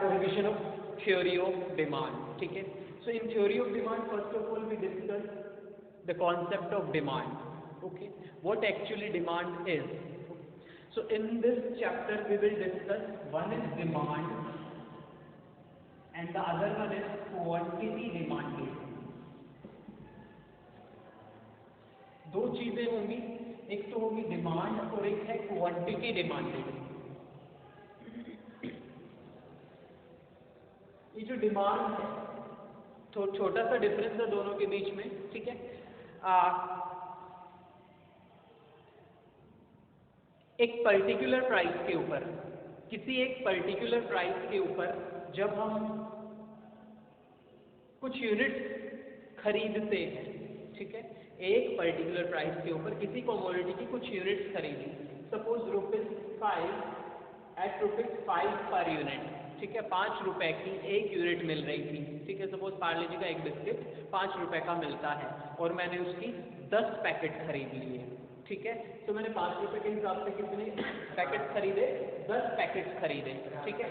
Revision of theory of demand, ठीक है। So in theory of demand first of all we discuss the concept of demand, okay, what actually demand is. So in this chapter we will discuss, one is demand and the other one is quantity demanded. दो चीजें होंगी, एक तो होगी demand और एक है quantity demanded. ये जो डिमांड है तो छोटा सा डिफरेंस है दोनों के बीच में, ठीक है. एक पर्टिकुलर प्राइस के ऊपर, किसी एक पर्टिकुलर प्राइस के ऊपर जब हम कुछ यूनिट खरीदते हैं, ठीक है, एक पर्टिकुलर प्राइस के ऊपर किसी कमोडिटी की कुछ यूनिट्स खरीदी, सपोज ₹5 एट ₹5 पर यूनिट, ठीक है, 5 रुपए की एक यूनिट मिल रही थी, ठीक है. सपोज पार्ले जी का एक बिस्किट 5 रुपए का मिलता है और मैंने उसकी 10 पैकेट खरीद लिए, ठीक है. तो मैंने 5 रुपए के हिसाब से कितने पैकेट खरीदे, 10 पैकेट खरीदे, ठीक है.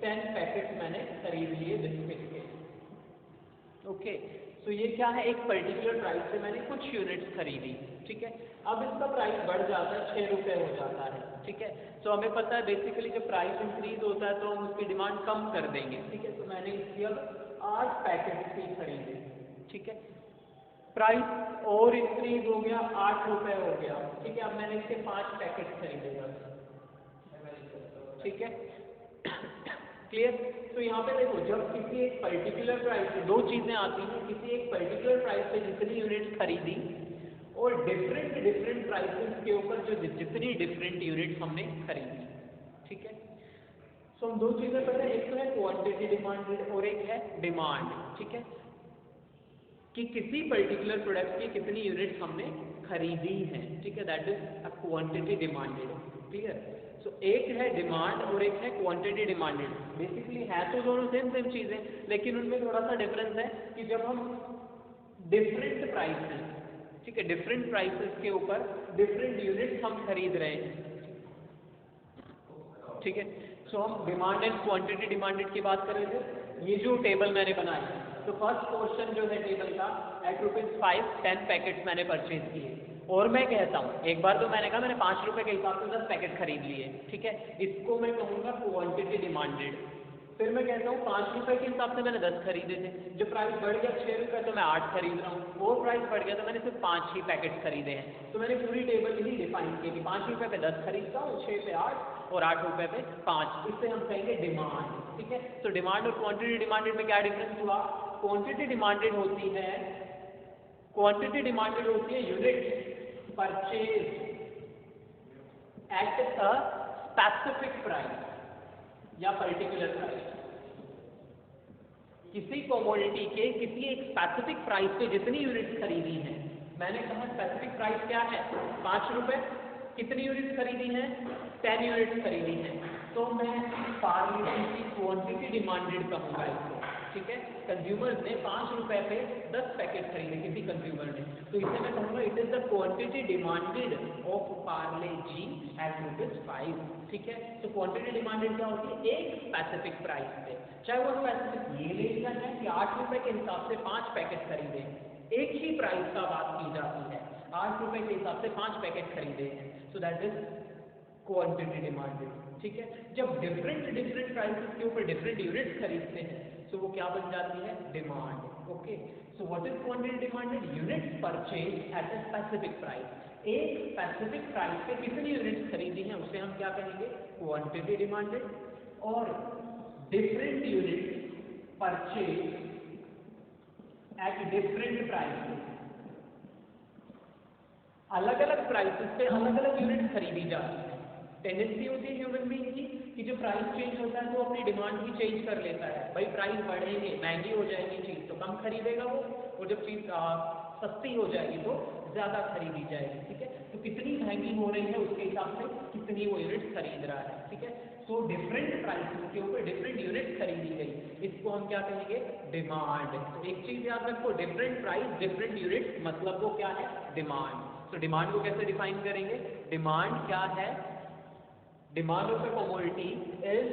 10 पैकेट मैंने खरीद लिए बिस्किट के, ओके. तो ये क्या है, एक पर्टिकुलर प्राइस से मैंने कुछ यूनिट्स खरीदी, ठीक है. अब इसका प्राइस बढ़ जाता है, 6 रुपए हो जाता है, ठीक है. तो हमें पता है बेसिकली जब प्राइस इंक्रीज होता है तो हम उसकी डिमांड कम कर देंगे, ठीक है. तो मैंने इसकी अब 8 पैकेट की खरीदे, ठीक है. प्राइस और इंक्रीज हो गया, 8 रुपए हो गया, ठीक है. अब मैंने इसके 5 पैकेट खरीदे बस, ठीक है. क्लियर. तो यहाँ पे देखो, जब किसी एक पर्टिकुलर प्राइस पे दो चीजें आती हैं, किसी एक पर्टिकुलर प्राइस पे जितनी यूनिट खरीदी और डिफरेंट प्राइसेस के ऊपर जो जितनी डिफरेंट यूनिट हमने खरीदी, ठीक है. सो हम दो चीजें पढ़े, एक तो है क्वांटिटी डिमांडेड और एक है डिमांड, ठीक है, कि किसी पर्टिकुलर प्रोडक्ट की कितनी यूनिट्स हमने खरीदी हैं, ठीक है. That is a quantity demanded. Clear. So एक है डिमांड और एक है क्वांटिटी डिमांडेड. बेसिकली है तो दोनों सेम चीजें, लेकिन उनमें थोड़ा सा डिफरेंस है कि जब हम डिफरेंट प्राइसेस, ठीक है, डिफरेंट प्राइसेस के ऊपर डिफरेंट यूनिट्स हम खरीद रहे हैं, ठीक है. सो हम डिमांड एंड क्वांटिटी डिमांडेड की बात कर रहे थे. ये जो टेबल मैंने बनाई, तो फर्स्ट पोर्शन जो है टेबल का, एट ₹5 10 पैकेट्स मैंने परचेज किए और मैं कहता हूँ, एक बार तो मैंने कहा मैंने 5 रुपए के हिसाब से 10 पैकेट खरीद लिए, ठीक है. इसको मैं कहूँगा क्वांटिटी डिमांडेड. फिर मैं कहता हूँ 5 रुपए के हिसाब से मैंने 10 खरीदे थे, जो प्राइस बढ़ गया 6 रुपए तो मैं 8 खरीद रहा हूँ, और प्राइस बढ़ गया तो मैंने सिर्फ 5 ही पैकेट खरीदे हैं. तो मैंने पूरी टेबल ही डिफाइन की कि 5 रुपए पे 10 खरीदता हूँ, 6 पे 8 और 8 रुपए पे 5. इससे हम कहेंगे डिमांड, ठीक है. तो डिमांड और क्वांटिटी डिमांडेड में क्या डिफरेंस हुआ. क्वांटिटी डिमांडेड होती है unit purchase at a specific price या पर्टिकुलर प्राइस. किसी कमोडिटी के किसी एक स्पेसिफिक प्राइस पे जितनी यूनिट्स खरीदी हैं, मैंने कहा स्पेसिफिक प्राइस क्या है, 5 रुपए. कितनी यूनिट्स खरीदी हैं, 10 यूनिट्स खरीदी हैं. तो मैं पार्ले जी की क्वांटिटी डिमांडेड कहूँगा इसको, ठीक है. कंज्यूमर्स ने 5 रुपए पे 10 पैकेट खरीदे किसी कंज्यूमर ने, तो इसे मैं कहूँगा it is the quantity demanded of Parle G at ₹5, ठीक है. तो क्वांटिटी डिमांडेड क्या होती है, एक स्पेसिफिक प्राइस पे, चाहे वो स्पेसिफिक ये ले लिया जाए कि 8 रुपए के हिसाब से 5 पैकेट खरीदे, एक ही प्राइस का बात की जाती है, 8 रुपए के हिसाब से 5 पैकेट खरीदे हैं. So that is quantity demanded, ठीक है. जब डिफरेंट प्राइसेस के ऊपर डिफरेंट यूनिट्स खरीदते हैं तो वो क्या बन जाती है, demand. Okay. So what is quantity demanded, units purchase at a specific price. एक स्पेसिफिक प्राइस पे कितनी यूनिट्स खरीदी हैं उसे हम क्या कहेंगे, क्वांटिटी डिमांडेड. और different units purchase at different prices, अलग अलग प्राइसेस पे अलग अलग यूनिट खरीदी जाती है. टेंडेंसी होती है ह्यूमन बीइंग की कि जो प्राइस चेंज होता है तो अपनी डिमांड भी चेंज कर लेता है. भाई प्राइस बढ़ेंगे, महंगी हो जाएगी चीज़ तो कम खरीदेगा वो, और जब चीज़ सस्ती हो जाएगी तो ज़्यादा खरीदी जाएगी, ठीक है. तो कितनी महंगी हो रही है उसके हिसाब से कितनी वो यूनिट खरीद रहा है, ठीक है. सो डिफरेंट प्राइसेस के ऊपर डिफरेंट यूनिट खरीदी गई, इसको हम क्या कहेंगे, डिमांड. तो एक चीज़ याद रखो, डिफरेंट प्राइस डिफरेंट यूनिट, मतलब वो क्या है, डिमांड. तो डिमांड को कैसे डिफाइन करेंगे, डिमांड क्या है, demand of A commodity is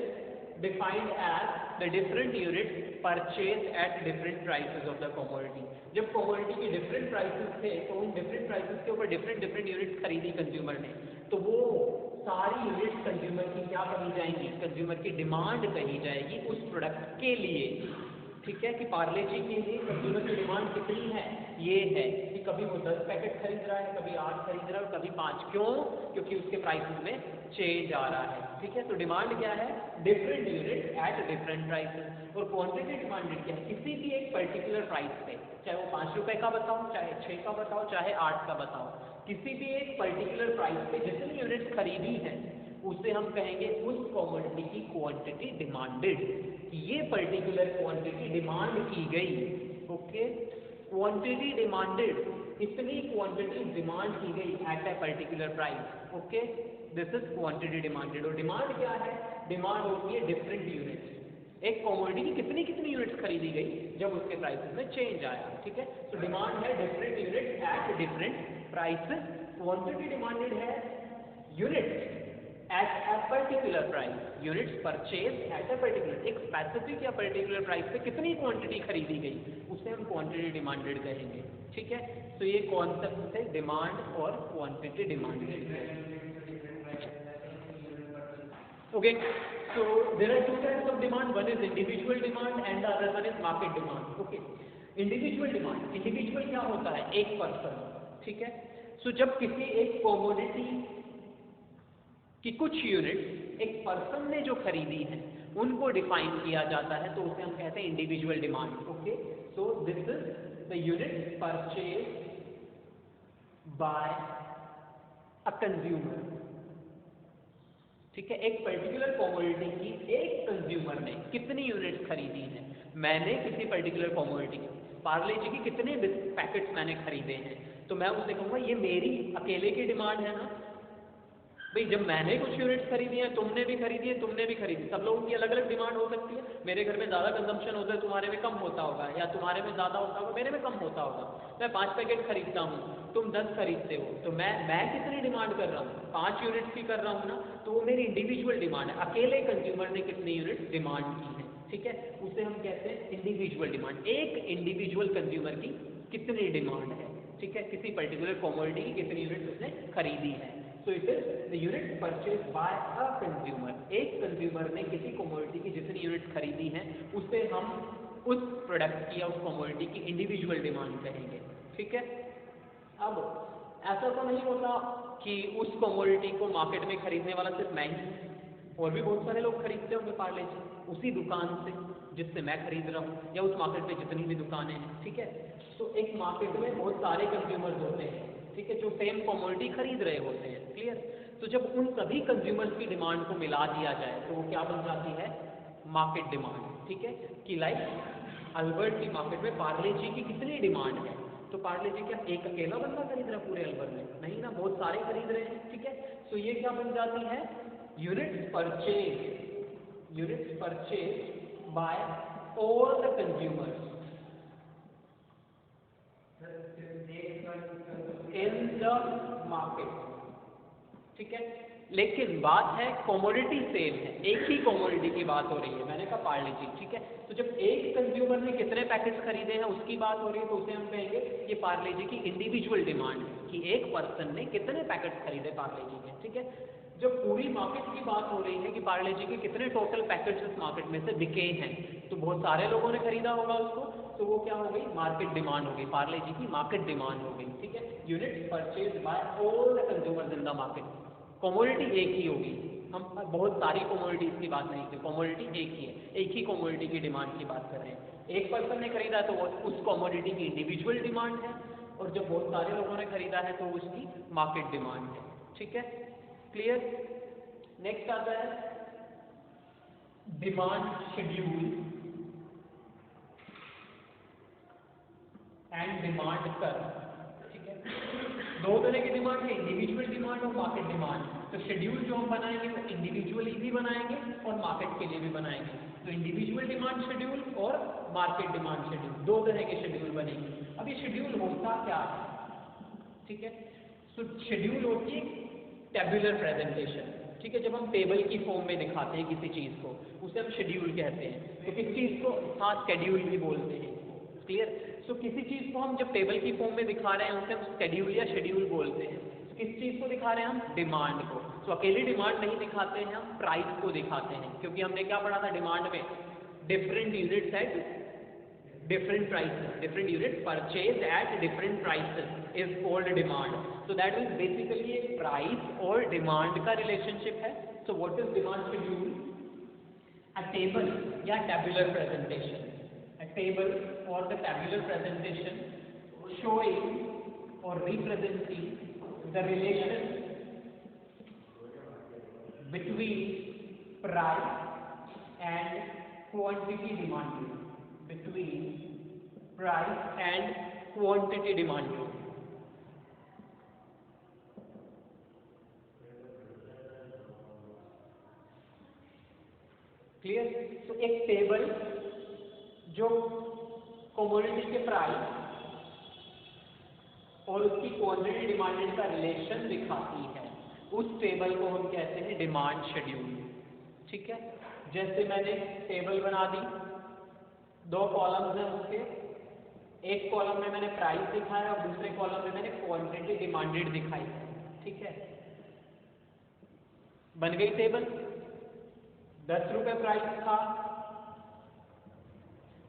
defined as the different units purchased at different prices of the commodity. जब commodity के different prices थे तो उन different prices के ऊपर different units खरीदी कंज्यूमर ने, तो वो सारी यूनिट्स कंज्यूमर की क्या कही जाएंगी, कंज्यूमर की डिमांड कही जाएगी उस प्रोडक्ट के लिए। ठीक है, कि पार्ले जी के लिए कंज्यूमर की डिमांड कितनी है, ये है कि कभी वो 10 पैकेट खरीद रहा है, कभी 8 खरीद रहा है और कभी 5। क्यों? क्योंकि उसके प्राइसेस में चेंज आ रहा है। ठीक है, तो डिमांड क्या है, different unit at different prices. और क्वांटिटी डिमांडेड क्या है, किसी भी एक पर्टिकुलर प्राइस पे, चाहे वो 5 रुपए का बताओ, चाहे 6 का बताओ, चाहे 8 का बताओ, किसी भी एक पर्टिकुलर प्राइस पे जितनी यूनिट्स खरीदी है उसे हम कहेंगे उस कमोडिटी की क्वांटिटी डिमांडेड। ये पर्टिकुलर क्वांटिटी डिमांड की गई। ओके, क्वांटिटी डिमांडेड, इतनी क्वांटिटी डिमांड की गई at a particular price. Okay, this is quantity demanded. और डिमांड क्या है, डिमांड होती है डिफरेंट यूनिट्स। एक कमोडिटी की कितनी कितनी यूनिट्स खरीदी गई जब उसके प्राइसेस में चेंज आया। ठीक है, तो डिमांड है different units at different prices. Quantity demanded है units at a particular price, units purchased at a particular, एक स्पेसिफिक या पर्टिकुलर प्राइस पे कितनी क्वांटिटी खरीदी गई उसे हम क्वांटिटी डिमांडेड कहेंगे। ठीक है, तो ये कॉन्सेप्ट है डिमांड और quantity demanded. Okay, so there are two types of demand, one is individual demand and the other one is market demand. Okay, individual demand, individual क्या होता है, एक पर्सन। ठीक है, so जब किसी एक कमोडिटी कि कुछ यूनिट एक पर्सन ने जो खरीदी है उनको डिफाइन किया जाता है, तो उसे हम कहते हैं individual demand. Okay, so this is the unit purchase by a consumer. ठीक है, एक पर्टिकुलर कमोडिटी की एक कंज्यूमर ने कितनी यूनिट्स खरीदी हैं। मैंने किसी पर्टिकुलर कमोडिटी, पार्ले जी की कितने पैकेट्स मैंने खरीदे हैं, तो मैं उसे कहूँगा ये मेरी अकेले की डिमांड है ना भाई। जब मैंने कुछ यूनिट्स खरीदी है, तुमने भी खरीदी है, तुमने भी खरीदी, सब लोगों की अलग अलग डिमांड हो सकती है। मेरे घर में ज़्यादा कंजम्पशन होता है, तुम्हारे में कम होता होगा, या तुम्हारे में ज़्यादा होता होगा, मेरे में कम होता होगा। मैं 5 पैकेट खरीदता हूँ, तुम 10 खरीदते हो, तो मैं कितनी डिमांड कर रहा हूँ, 5 यूनिट्स की कर रहा हूँ ना, तो वो मेरी इंडिविजुअल डिमांड है। अकेले कंज्यूमर ने कितनी यूनिट डिमांड की है। ठीक है, उसे हम कहते हैं इंडिविजुअल डिमांड। एक इंडिविजुअल कंज्यूमर की कितनी डिमांड है। ठीक है, किसी पर्टिकुलर कमोडिटी की कितनी यूनिट उसने खरीदी है। So it is the unit purchased by a consumer. एक कंज्यूमर ने किसी कमोडिटी की जितनी यूनिट खरीदी है उसे हम उस प्रोडक्ट की या उस कमोडिटी की इंडिविजुअल डिमांड कहेंगे। ठीक है, अब ऐसा तो नहीं होता कि उस कमोडिटी को मार्केट में खरीदने वाला सिर्फ मैं ही, और भी बहुत सारे लोग खरीदते होंगे पार्ले जी उसी दुकान से जिससे मैं खरीद रहा हूँ, या उस मार्केट में जितनी भी दुकानें हैं। ठीक है, तो एक मार्केट में बहुत सारे कंज्यूमर्स होते हैं। ठीक है, जो सेम कमोडिटी खरीद रहे होते हैं। क्लियर, तो जब उन सभी कंज्यूमर्स की डिमांड को मिला दिया जाए तो वो क्या बन जाती है, मार्केट डिमांड। ठीक है, कि लाइक अल्बर्ट की मार्केट में पार्ले जी की कितनी डिमांड है, तो पार्ले जी क्या एक अकेला बंदा खरीद रहा है पूरे अल्बर्ट में, नहीं ना, बहुत सारे खरीद रहे हैं। ठीक है, तो ये क्या बन जाती है, units purchase by all the consumers in the market. ठीक है, लेकिन बात है कमोडिटी सेम है, एक ही कमोडिटी की बात हो रही है, मैंने कहा पार्ले जी। ठीक है, तो जब एक कंज्यूमर ने कितने पैकेट्स खरीदे हैं उसकी बात हो रही है, तो उसे हम कहेंगे ये पार्ले जी की इंडिविजुअल डिमांड है कि एक पर्सन ने कितने पैकेट्स खरीदे पार्ले जी के। ठीक है, जब पूरी मार्केट की बात हो रही है कि पार्ले जी के कितने टोटल पैकेट्स इस मार्केट में से बिके हैं, तो बहुत सारे लोगों ने खरीदा होगा उसको, तो वो क्या हो गई, मार्केट डिमांड हो गई, पार्ले जी की मार्केट डिमांड हो गई। ठीक है, unit purchase by all the consumers in the market. Commodity एक ही होगी, हम बहुत सारी कमोडिटीज की बात नहीं कर, कमोडिटी एक ही है, एक ही कमोडिटी की डिमांड की बात कर रहे हैं। एक पर्सन ने खरीदा तो वो उस कमोडिटी की इंडिविजुअल डिमांड है, और जब बहुत सारे लोगों ने खरीदा है तो उसकी मार्केट डिमांड है। ठीक है, क्लियर। नेक्स्ट आता है demand schedule and demand curve. ठीक है, दो तरह की डिमांड है, इंडिविजुअल डिमांड और मार्केट डिमांड। तो शेड्यूल जो हम बनाएंगे वो इंडिविजुअली भी बनाएंगे और मार्केट के लिए भी बनाएंगे। तो इंडिविजुअल डिमांड शेड्यूल और मार्केट डिमांड शेड्यूल, दो तरह के शेड्यूल बनेंगे। अब ये शेड्यूल होता क्या है, ठीक है, तो शेड्यूल होती है टेबुलर प्रेजेंटेशन। ठीक है। जब हम टेबल की फॉर्म में दिखाते हैं किसी चीज़ को, उसे हम शेड्यूल कहते हैं। तो किस चीज़ को, हाँ, शेड्यूल भी बोलते हैं इसको, क्लियर। सो किसी चीज़ को हम जब टेबल की फॉर्म में दिखा रहे हैं उसे हम शेड्यूल या शेड्यूल बोलते हैं। तो किस चीज़ को दिखा रहे हैं हम, डिमांड को। तो अकेली डिमांड नहीं दिखाते हैं, हम प्राइस को दिखाते हैं, क्योंकि हमने क्या पढ़ा था डिमांड में, different units at different prices, different units purchased at different prices is called demand. So that is basically a price और demand का relationship है. So what is demand schedule? A table या tabular presentation. A table or the tabular presentation showing or representing the relation between price and quantity demanded. Between price and quantity demanded. Clear. तो एक table जो commodity के price और उसकी quantity demanded का relation दिखाती है, उस टेबल को हम कहते हैं डिमांड शेड्यूल। ठीक है। जैसे मैंने टेबल बना दी, 2 कॉलम्स हैं उसके, एक कॉलम में मैंने प्राइस दिखाया और दूसरे कॉलम में मैंने क्वांटिटी डिमांडेड दिखाई। ठीक है। बन गई टेबल। 10 रुपए प्राइस था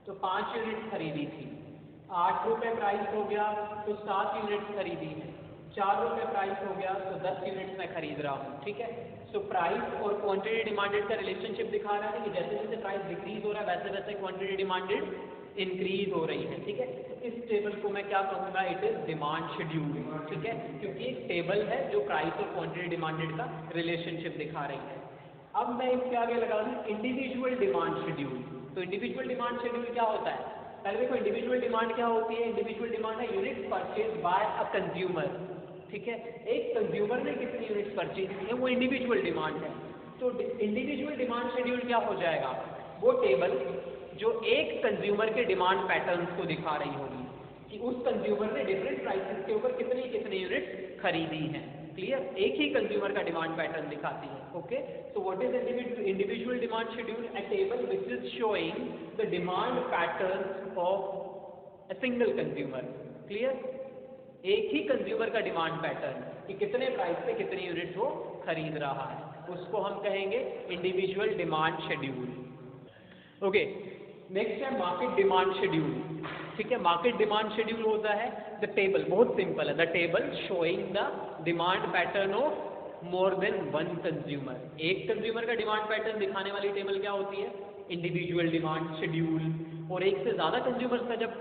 तो 5 यूनिट खरीदी थी। 8 रुपए प्राइस हो गया तो 7 यूनिट खरीदी है। 4 रुपए प्राइस हो गया तो 10 यूनिट मैं खरीद रहा हूँ। ठीक है। सो प्राइस और क्वांटिटी डिमांडेड का रिलेशनशिप दिखा रहा है कि जैसे जैसे प्राइस डिक्रीज हो रहा है वैसे वैसे क्वांटिटी डिमांडेड इंक्रीज हो रही है। ठीक है। तो इस टेबल को मैं क्या कहूँगा, इट इज डिमांड शेड्यूल। ठीक है। क्योंकि एक टेबल है जो प्राइस और क्वांटिटी डिमांडेड का रिलेशनशिप दिखा रही है। अब मैं इसके आगे लगा दूँ इंडिविजुअल डिमांड शेड्यूल। तो इंडिविजुअल डिमांड शेड्यूल क्या होता है, पहले देखो इंडिविजुअल डिमांड क्या होती है। इंडिविजुअल डिमांड है unit purchase by a consumer. ठीक है। एक कंज्यूमर ने कितनी यूनिट परचेज की है वो इंडिविजुअल डिमांड है। तो इंडिविजुअल डिमांड शेड्यूल क्या हो जाएगा, वो टेबल जो एक कंज्यूमर के डिमांड पैटर्न्स को दिखा रही होगी कि उस कंज्यूमर ने डिफरेंट प्राइसेस के ऊपर कितनी कितनी यूनिट खरीदी हैं। क्लियर। एक ही कंज्यूमर का डिमांड पैटर्न दिखाती है। Okay. So what is individual demand schedule, a table which is showing the demand pattern of a single consumer. Clear. एक ही कंज्यूमर का डिमांड पैटर्न कि कितने प्राइस पे कितनी यूनिट वो खरीद रहा है, उसको हम कहेंगे individual demand schedule. Okay. Next है मार्केट डिमांड शेड्यूल। ठीक है। मार्केट डिमांड शेड्यूल होता है द टेबल, बहुत सिंपल है, the table showing the demand pattern of more than one consumer. एक कंज्यूमर का डिमांड पैटर्न दिखाने वाली टेबल क्या होती है, इंडिविजुअल डिमांड शेड्यूल। और एक से ज्यादा कंज्यूमर्स का जब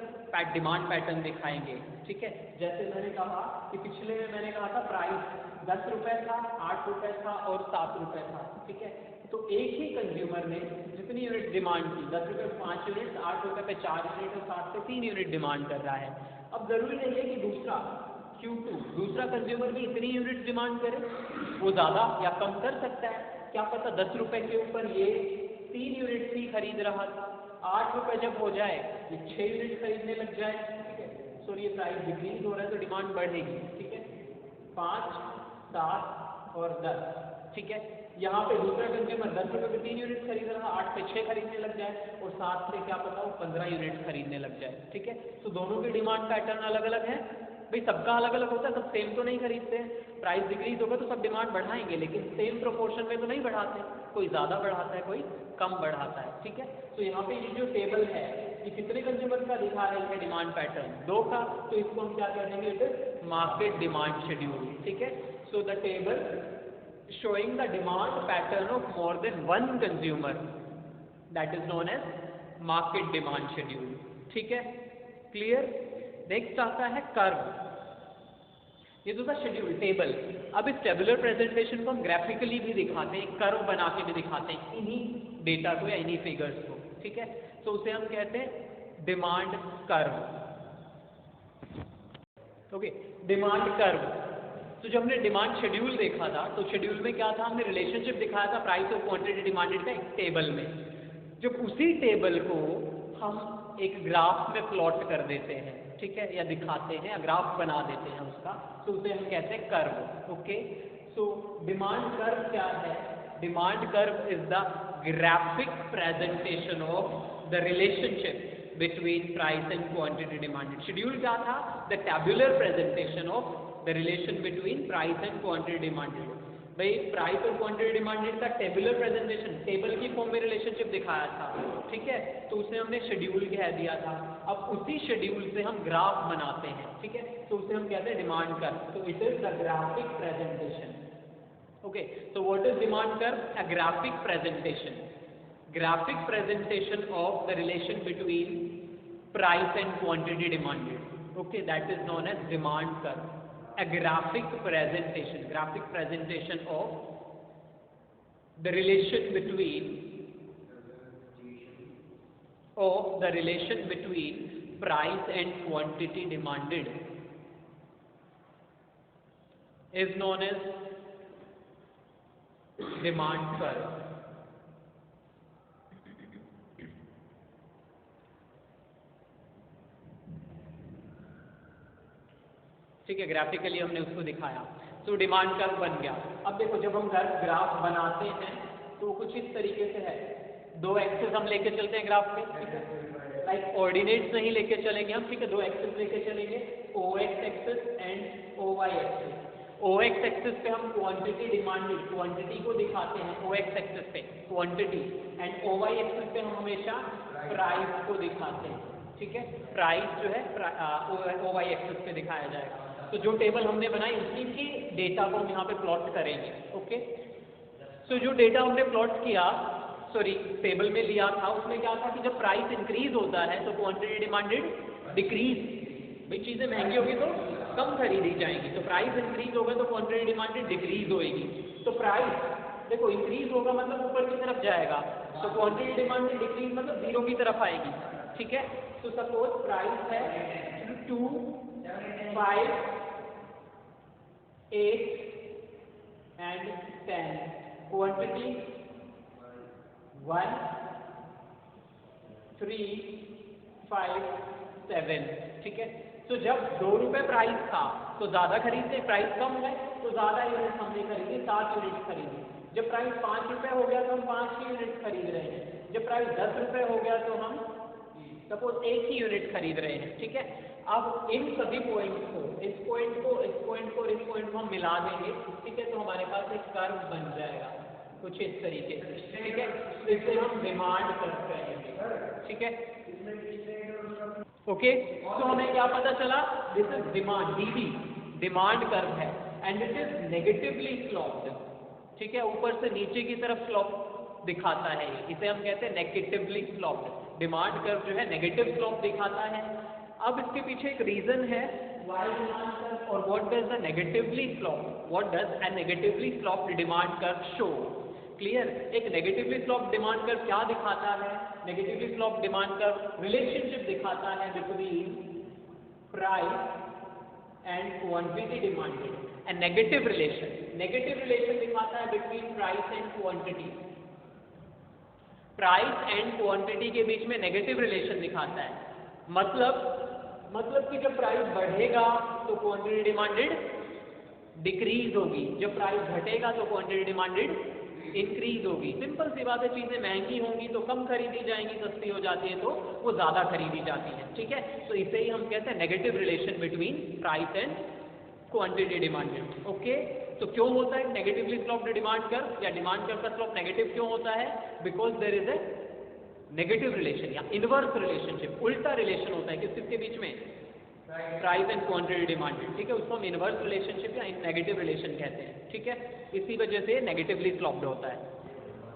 डिमांड पैटर्न दिखाएंगे। ठीक है। जैसे मैंने कहा कि पिछले में मैंने कहा था प्राइस 10 रुपए था, 8 रुपए था और 7 रुपए था। ठीक है। तो एक ही कंज्यूमर ने जितनी यूनिट डिमांड की, 10 रुपए पे 5 यूनिट, 8 रुपए पे 4 यूनिट और 7 पे 3 यूनिट डिमांड कर रहा है। अब जरूरी नहीं है कि दूसरा Q2 दूसरा कंज्यूमर भी इतनी यूनिट डिमांड करे, वो ज्यादा या कम कर सकता है। क्या पता 10 रुपए के ऊपर ये 3 यूनिट ही खरीद रहा था, 8 रुपए जब हो जाए ये 6 यूनिट खरीदने लग जाए। ठीक है। सो ये प्राइस डिक्रीज हो रहा है तो डिमांड बढ़ेगी। ठीक है। 5, 7 और 10। ठीक है। यहाँ पे दूसरा कंज्यूमर 10 रुपए पे 3 यूनिट खरीद रहा, 8 पे 6 खरीदने लग जाए और 7 पे क्या पता वो 15 यूनिट खरीदने लग जाए। ठीक है। तो दोनों के डिमांड पैटर्न अलग अलग है। भाई सबका अलग अलग होता है, सब सेम तो नहीं खरीदते हैं। प्राइस डिक्रीज होगा तो सब डिमांड बढ़ाएंगे, लेकिन सेम प्रोपोर्शन में तो नहीं बढ़ाते, कोई ज़्यादा बढ़ाता है कोई कम बढ़ाता है। ठीक है। तो यहाँ पे ये जो टेबल है ये कितने कंज्यूमर का दिखा रहे हैं डिमांड पैटर्न, 2 का। तो इसको हम क्या कहेंगे, it is market demand schedule. ठीक है। So the table showing the demand pattern of more than one consumer, that is known as market demand schedule. ठीक है। क्लियर। नेक्स्ट आता है कर्व। ये तो था शेड्यूल टेबल। अब इस टेबुलर प्रेजेंटेशन को हम ग्राफिकली भी दिखाते हैं, कर्व बना के भी दिखाते हैं इन्हीं डेटा को या इन्हीं फिगर्स को। ठीक है। तो उसे हम कहते हैं demand curve. Okay. Demand curve. तो जब हमने डिमांड शेड्यूल देखा था तो शेड्यूल में क्या था, हमने रिलेशनशिप दिखाया था प्राइस और क्वांटिटी डिमांडेड का एक टेबल में। जब उसी टेबल को हम एक ग्राफ में प्लॉट कर देते हैं, ठीक है, या दिखाते हैं या ग्राफ बना देते हैं उसका, तो उसे हम कहते हैं curve. Okay. So demand curve क्या है? Demand curve is the graphic presentation of the relationship between price and quantity demanded. Schedule क्या था? The tabular presentation of the relation between price and quantity demanded. भाई price और quantity demanded का tabular presentation, table की form में relationship दिखाया था, ठीक है, तो उसे हमने शेड्यूल कह दिया था। अब उसी शेड्यूल से हम ग्राफ बनाते हैं, ठीक है, तो उसे हम कहते हैं डिमांड कर्व। तो it is the graphic presentation. Okay, so what is demand curve? A graphic presentation. Graphic presentation of the relation between price and quantity demanded. Okay, that is known as demand curve. A graphic presentation of the relation between price and quantity demanded is known as demand curve. ठीक है, graphically हमने उसको दिखाया, तो demand curve बन गया। अब देखो जब हम ग्राफ बनाते हैं तो कुछ इस तरीके से है, दो एक्सिस हम लेके चलते हैं ग्राफ पे, ठीक है, लाइक ऑर्डिनेट्स नहीं लेके चलेंगे हम, ठीक है, दो एक्सिस लेके चलेंगे, O x axis and O y axis. O x axis पे हम क्वांटिटी डिमांडेड, क्वांटिटी को दिखाते हैं ओ एक्स एक्सिस पे quantity, and O y axis पे हम हमेशा प्राइस को दिखाते हैं, ठीक है, प्राइस जो है ओ वाई एक्सिस पे दिखाया जाएगा। तो जो टेबल हमने बनाई उसी की डेटा को हम यहाँ पे प्लॉट करेंगे। ओके, सो जो डेटा हमने प्लॉट किया, सॉरी टेबल में लिया था, उसमें क्या था कि जब प्राइस इंक्रीज होता है तो क्वांटिटी डिमांडेड डिक्रीज, भाई चीजें महंगी होगी तो कम खरीदी जाएंगी, तो प्राइस इंक्रीज होगा तो क्वांटिटी डिमांडेड डिक्रीज होएगी। तो प्राइस देखो इंक्रीज होगा मतलब ऊपर की तरफ जाएगा, तो क्वांटिटी डिमांडेड डिक्रीज मतलब जीरो की तरफ आएगी, ठीक है। तो सपोज प्राइस है 2, 5, 8 and 10, quantity 1, 3, 5, 7, ठीक है। तो जब 2 रुपए प्राइस था तो ज्यादा खरीदते, प्राइस कम है तो ज्यादा यूनिट हमने खरीदी, 7 यूनिट खरीदी। जब प्राइस 5 रुपए हो गया तो हम 5 ही यूनिट खरीद रहे हैं। जब प्राइस 10 रुपए हो गया तो हम सपोज 1 ही यूनिट खरीद रहे हैं, ठीक है। अब इन सभी पॉइंट्स को, इस पॉइंट को, इस पॉइंट को, इस पॉइंट को हम मिला देंगे, ठीक है, तो हमारे पास एक कर्व बन जाएगा कुछ इस तरीके से, ठीक है। इसे हम डिमांड कर्व कहेंगे, ठीक है। ओके, तो हमें क्या पता चला? This is demand, DD demand curve है and it is negatively sloped, ठीक है, ऊपर से नीचे की तरफ स्लोप दिखाता है, इसे हम कहते हैं नेगेटिवली स्लोप्ड। डिमांड कर्व जो है नेगेटिव स्लोप दिखाता है। अब इसके पीछे एक रीजन है व्हाई डिमांड कर्व, और what does the negatively slope, what does a negatively sloped demand curve show? Clear, एक नेगेटिवली स्लोप डिमांड कर्व क्या दिखाता है? Negatively slope demand curve relationship दिखाता है between price and quantity demanded, A negative relation दिखाता है between price and quantity. Price and quantity के बीच में नेगेटिव रिलेशन दिखाता है, मतलब कि जब प्राइस बढ़ेगा तो क्वांटिटी डिमांडेड डिक्रीज होगी, जब प्राइस घटेगा तो क्वांटिटी डिमांडेड इंक्रीज होगी। सिंपल सी बात है, चीजें महंगी होंगी तो कम खरीदी जाएंगी, सस्ती हो जाती है तो वो ज्यादा खरीदी जाती है, ठीक है। तो इसे ही हम कहते हैं negative relation between price and quantity demanded. Okay, तो क्यों होता है नेगेटिवली स्लोप्ड डिमांड कर्व, या डिमांड कर्व का स्लोप नेगेटिव क्यों होता है? Because there is a negative relation या इनवर्स रिलेशनशिप, उल्टा रिलेशन होता है किसके बीच में? प्राइस एंड क्वांटिटी डिमांडेड, ठीक है, उसको हम इनवर्स रिलेशनशिप या नेगेटिव रिलेशन कहते हैं, ठीक है। इसी वजह से नेगेटिवली स्लोप्ड होता है।